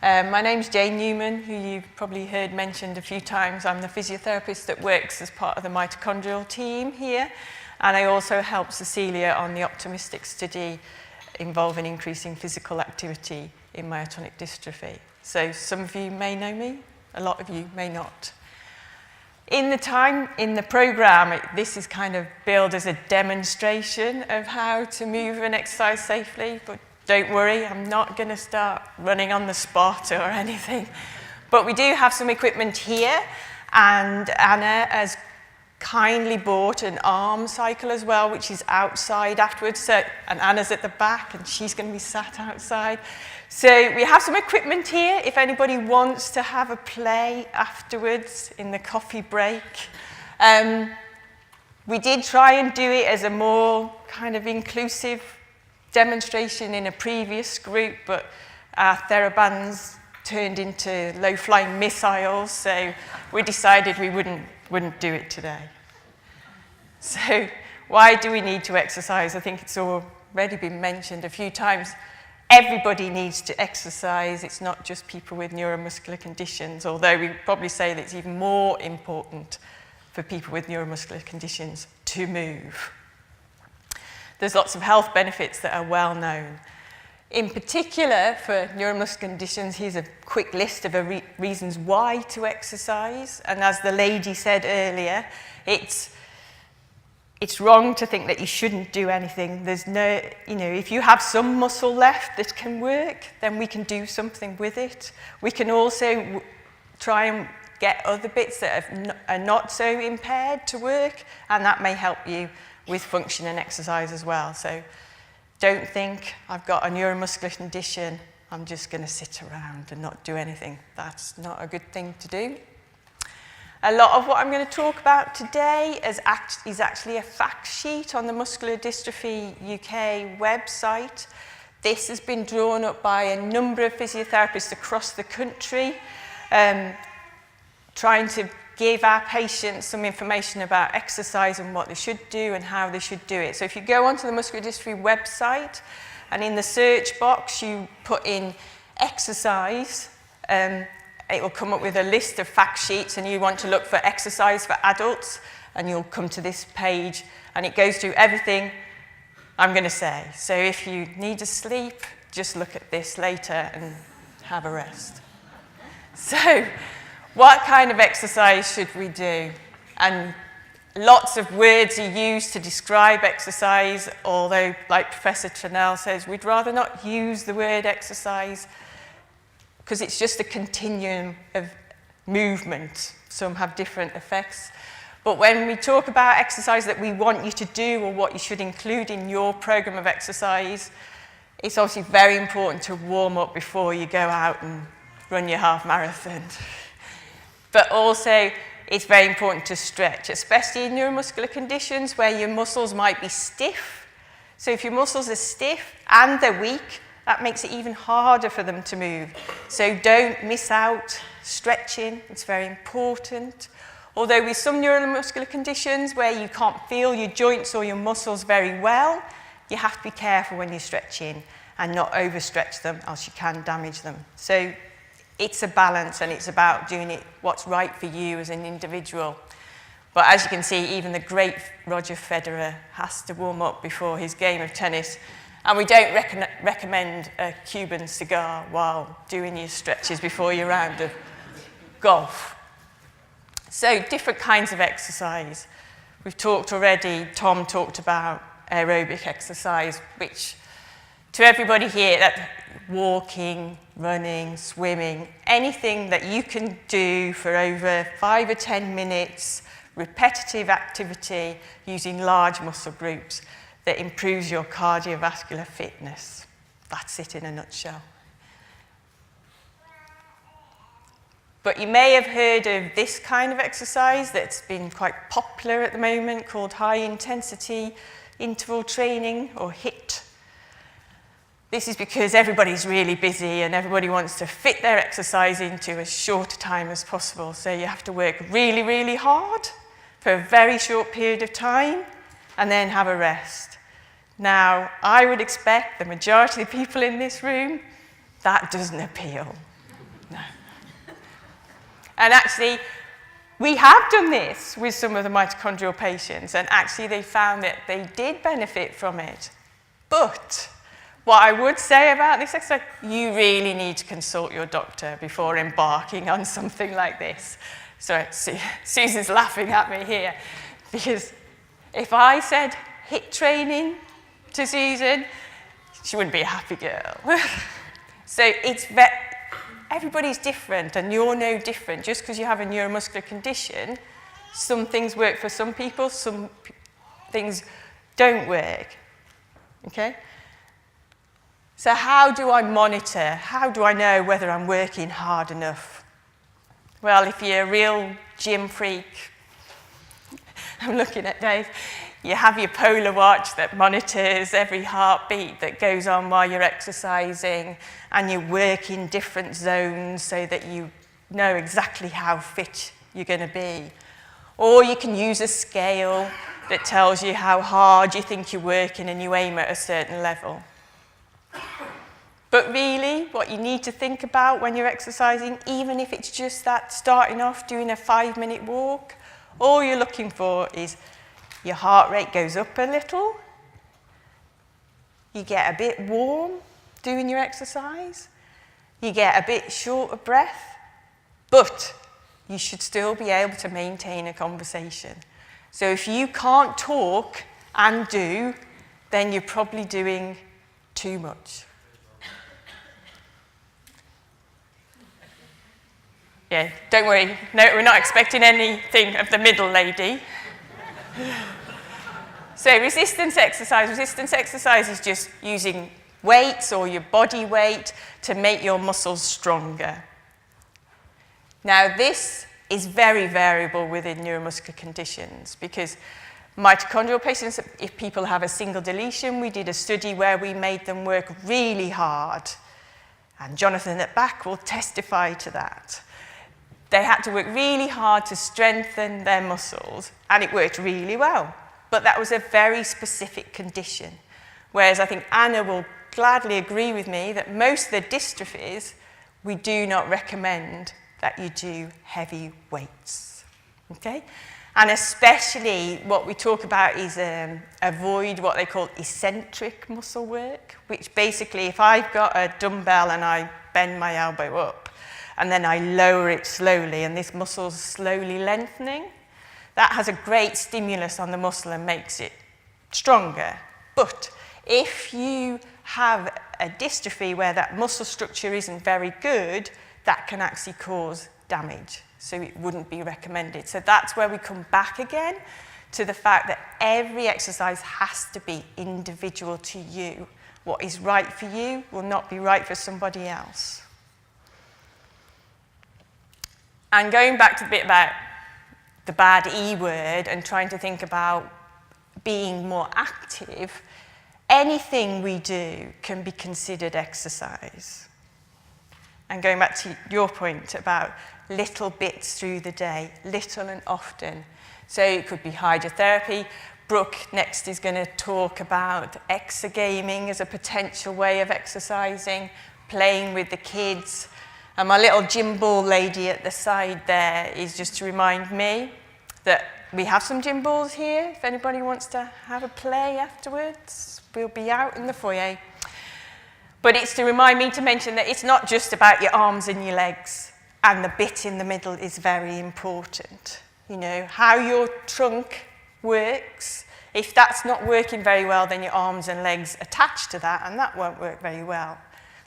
My name's Jane Newman, who you've probably heard mentioned a few times. I'm the physiotherapist that works as part of the Mitochondrial team here, and I also help Cecilia on the optimistic study involving increasing physical activity in myotonic dystrophy. So some of you may know me, a lot of you may not. In the program, this is kind of billed as a demonstration of how to move and exercise safely, but don't worry, I'm not going to start running on the spot or anything. But we do have some equipment here, and Anna has kindly bought an arm cycle as well, which is outside afterwards. So, and Anna's at the back, and she's going to be sat outside. So we have some equipment here if anybody wants to have a play afterwards in the coffee break. We did try and do it as a more kind of inclusive demonstration in a previous group, but our TheraBands turned into low-flying missiles, so we decided we wouldn't do it today. So why do we need to exercise? I think it's already been mentioned a few times. Everybody needs to exercise. It's not just people with neuromuscular conditions, although we probably say that it's even more important for people with neuromuscular conditions to move. There's lots of health benefits that are well known. In particular, for neuromuscular conditions, here's a quick list of reasons why to exercise. And as the lady said earlier, it's wrong to think that you shouldn't do anything. There's no, if you have some muscle left that can work, then we can do something with it. We can also try and get other bits that are not so impaired to work, and that may help you with function and exercise as well. So don't think, I've got a neuromuscular condition, I'm just going to sit around and not do anything. That's not a good thing to do. A lot of what I'm going to talk about today is actually a fact sheet on the Muscular Dystrophy UK website. This has been drawn up by a number of physiotherapists across the country, trying to give our patients some information about exercise and what they should do and how they should do it. So if you go onto the Muscular Dystrophy website and in the search box you put in exercise, it will come up with a list of fact sheets, and you want to look for exercise for adults, and you'll come to this page, and it goes through everything I'm going to say. So if you need to sleep, just look at this later and have a rest. So what kind of exercise should we do? And lots of words are used to describe exercise, although, like Professor Tranell says, we'd rather not use the word exercise because it's just a continuum of movement. Some have different effects. But when we talk about exercise that we want you to do or what you should include in your program of exercise, it's obviously very important to warm up before you go out and run your half marathon. But also, it's very important to stretch, especially in neuromuscular conditions where your muscles might be stiff. So if your muscles are stiff and they're weak, that makes it even harder for them to move. So don't miss out stretching, it's very important. Although with some neuromuscular conditions where you can't feel your joints or your muscles very well, you have to be careful when you're stretching and not overstretch them, else you can damage them. So it's a balance, and it's about doing it what's right for you as an individual. But as you can see, even the great Roger Federer has to warm up before his game of tennis. And we don't recommend a Cuban cigar while doing your stretches before your round of golf. So different kinds of exercise. We've talked already, Tom talked about aerobic exercise, which to everybody here, that walking, running, swimming, anything that you can do for over 5 or 10 minutes, repetitive activity using large muscle groups that improves your cardiovascular fitness. That's it in a nutshell. But you may have heard of this kind of exercise that's been quite popular at the moment, called high intensity interval training, or HIIT. This is because everybody's really busy and everybody wants to fit their exercise into as short a time as possible. So you have to work really, really hard for a very short period of time and then have a rest. Now, I would expect the majority of the people in this room, that doesn't appeal. No. And actually, we have done this with some of the mitochondrial patients, and actually they found that they did benefit from it. But what I would say about this exercise, you really need to consult your doctor before embarking on something like this. So Susan's laughing at me here, because if I said HIIT training to Susan, she wouldn't be a happy girl. So everybody's different, and you're no different. Just because you have a neuromuscular condition, some things work for some people, some things don't work. Okay? So how do I monitor? How do I know whether I'm working hard enough? Well, if you're a real gym freak, I'm looking at Dave, you have your Polar watch that monitors every heartbeat that goes on while you're exercising, and you work in different zones so that you know exactly how fit you're going to be. Or you can use a scale that tells you how hard you think you're working and you aim at a certain level. But really, what you need to think about when you're exercising, even if it's just that starting off doing a 5-minute walk, all you're looking for is your heart rate goes up a little, you get a bit warm doing your exercise, you get a bit short of breath, but you should still be able to maintain a conversation. So if you can't talk and do, then you're probably doing too much. Yeah, don't worry. No, we're not expecting anything of the middle lady. So resistance exercise is just using weights or your body weight to make your muscles stronger. Now, this is very variable within neuromuscular conditions, because mitochondrial patients, if people have a single deletion, we did a study where we made them work really hard. And Jonathan at back will testify to that. They had to work really hard to strengthen their muscles, and it worked really well. But that was a very specific condition. Whereas I think Anna will gladly agree with me that most of the dystrophies, we do not recommend that you do heavy weights. Okay? And especially what we talk about is avoid what they call eccentric muscle work, which basically, if I've got a dumbbell and I bend my elbow up, and then I lower it slowly, and this muscle's slowly lengthening, that has a great stimulus on the muscle and makes it stronger. But if you have a dystrophy where that muscle structure isn't very good, that can actually cause damage. So it wouldn't be recommended. So that's where we come back again to the fact that every exercise has to be individual to you. What is right for you will not be right for somebody else. And going back to the bit about the bad E word and trying to think about being more active, anything we do can be considered exercise. And going back to your point about little bits through the day, little and often. So it could be hydrotherapy. Brooke next is going to talk about exergaming as a potential way of exercising, playing with the kids. And my little gym ball lady at the side there is just to remind me that we have some gym balls here. If anybody wants to have a play afterwards, we'll be out in the foyer. But it's to remind me to mention that it's not just about your arms and your legs, and the bit in the middle is very important. You know, how your trunk works. If that's not working very well, then your arms and legs attach to that, and that won't work very well.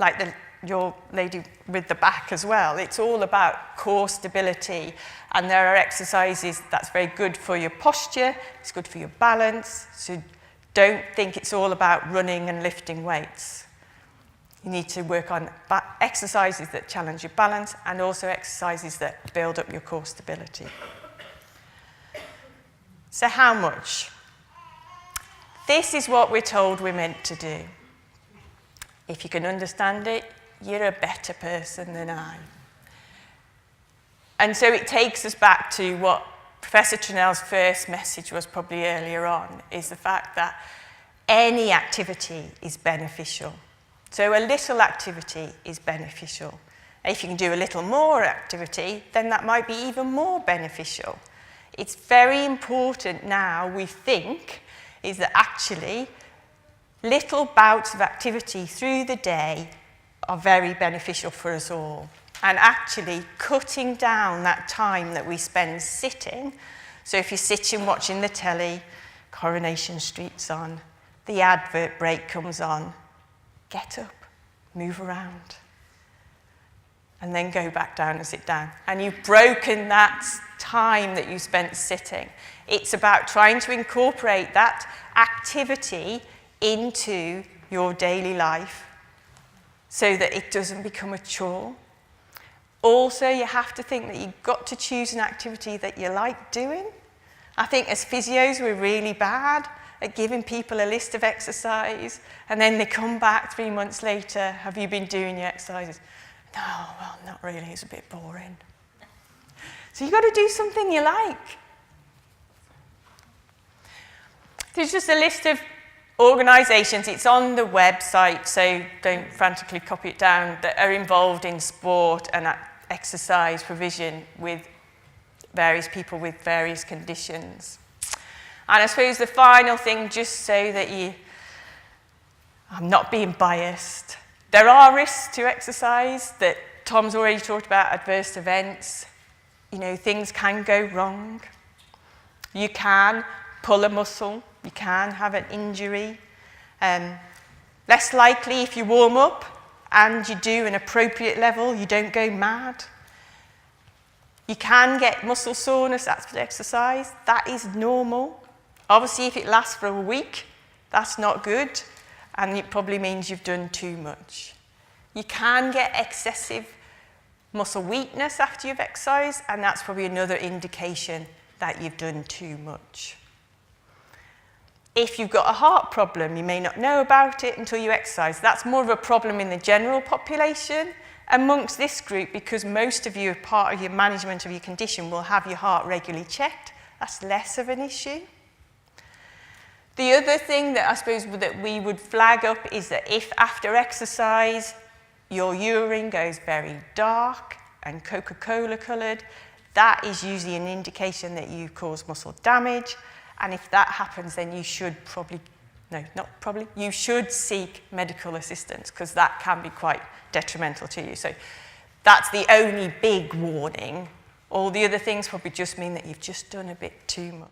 Like your lady with the back as well. It's all about core stability, and there are exercises that's very good for your posture, it's good for your balance, so don't think it's all about running and lifting weights. You need to work on exercises that challenge your balance and also exercises that build up your core stability. So how much? This is what we're told we're meant to do. If you can understand it, you're a better person than I. And so it takes us back to what Professor Trunell's first message was probably earlier on, is the fact that any activity is beneficial. So a little activity is beneficial. If you can do a little more activity, then that might be even more beneficial. It's very important now, we think, is that actually little bouts of activity through the day are very beneficial for us all. And actually cutting down that time that we spend sitting. So if you're sitting watching the telly, Coronation Street's on, the advert break comes on, get up, move around, and then go back down and sit down. And you've broken that time that you spent sitting. It's about trying to incorporate that activity into your daily life so that it doesn't become a chore. Also, you have to think that you've got to choose an activity that you like doing. I think as physios, we're really bad at giving people a list of exercise, and then they come back 3 months later, have you been doing your exercises? No, well, not really, it's a bit boring. So you've got to do something you like. There's just a list of organisations, it's on the website, so don't frantically copy it down, that are involved in sport and exercise provision with various people with various conditions. And I suppose the final thing, just so that I'm not being biased, there are risks to exercise that Tom's already talked about, adverse events. You know, things can go wrong. You can pull a muscle, you can have an injury. Less likely if you warm up and you do an appropriate level, you don't go mad. You can get muscle soreness, that's for exercise. That is normal. Obviously, if it lasts for a week, that's not good, and it probably means you've done too much. You can get excessive muscle weakness after you've exercised, and that's probably another indication that you've done too much. If you've got a heart problem, you may not know about it until you exercise. That's more of a problem in the general population. Amongst this group, because most of you, as part of your management of your condition, will have your heart regularly checked, that's less of an issue. The other thing that I suppose that we would flag up is that if after exercise your urine goes very dark and Coca-Cola coloured, that is usually an indication that you've caused muscle damage. And if that happens, then you should you should seek medical assistance, because that can be quite detrimental to you. So that's the only big warning. All the other things probably just mean that you've just done a bit too much.